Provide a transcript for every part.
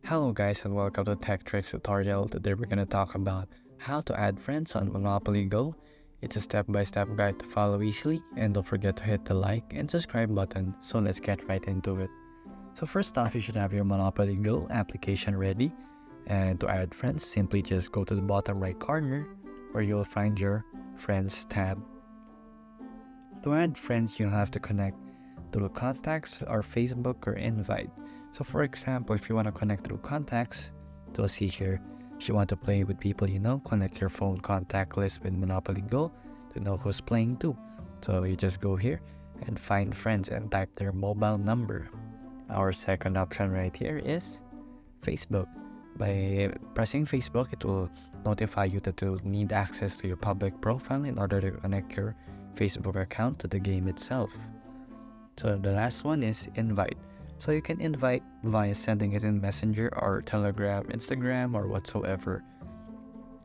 Hello guys and welcome to Tech Tricks tutorial. Today we're going to talk about how to add friends on Monopoly Go. It's a step-by-step guide to follow easily, and don't forget to hit the like and subscribe button. So let's get right into it. So first off, you should have your Monopoly Go application ready, and to add friends, simply just go to the bottom right corner where you'll find your Friends tab. To add friends, you'll have to connect through contacts or Facebook or invite. So for example, if you want to connect through contacts, you'll see here, if you want to play with people you know, connect your phone contact list with Monopoly Go to know who's playing too. So you just go here and find friends and type their mobile number. Our second option right here is Facebook. By pressing Facebook, it will notify you that you'll need access to your public profile in order to connect your Facebook account to the game itself. So the last one is invite. So you can invite via sending it in Messenger or Telegram, Instagram, or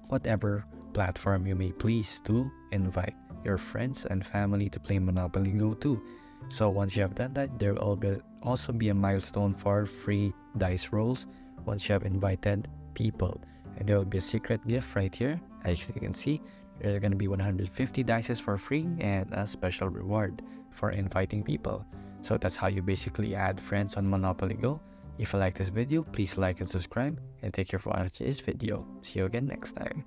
whatever platform you may please to invite your friends and family to play Monopoly Go too. So once you have done that, there will also be a milestone for free dice rolls once you have invited people. And there will be a secret gift right here. As you can see, there's going to be 150 dices for free and a special reward for inviting people. So that's how you basically add friends on Monopoly Go. If you like this video, please like and subscribe, and thank you for watching this video. See you again next time.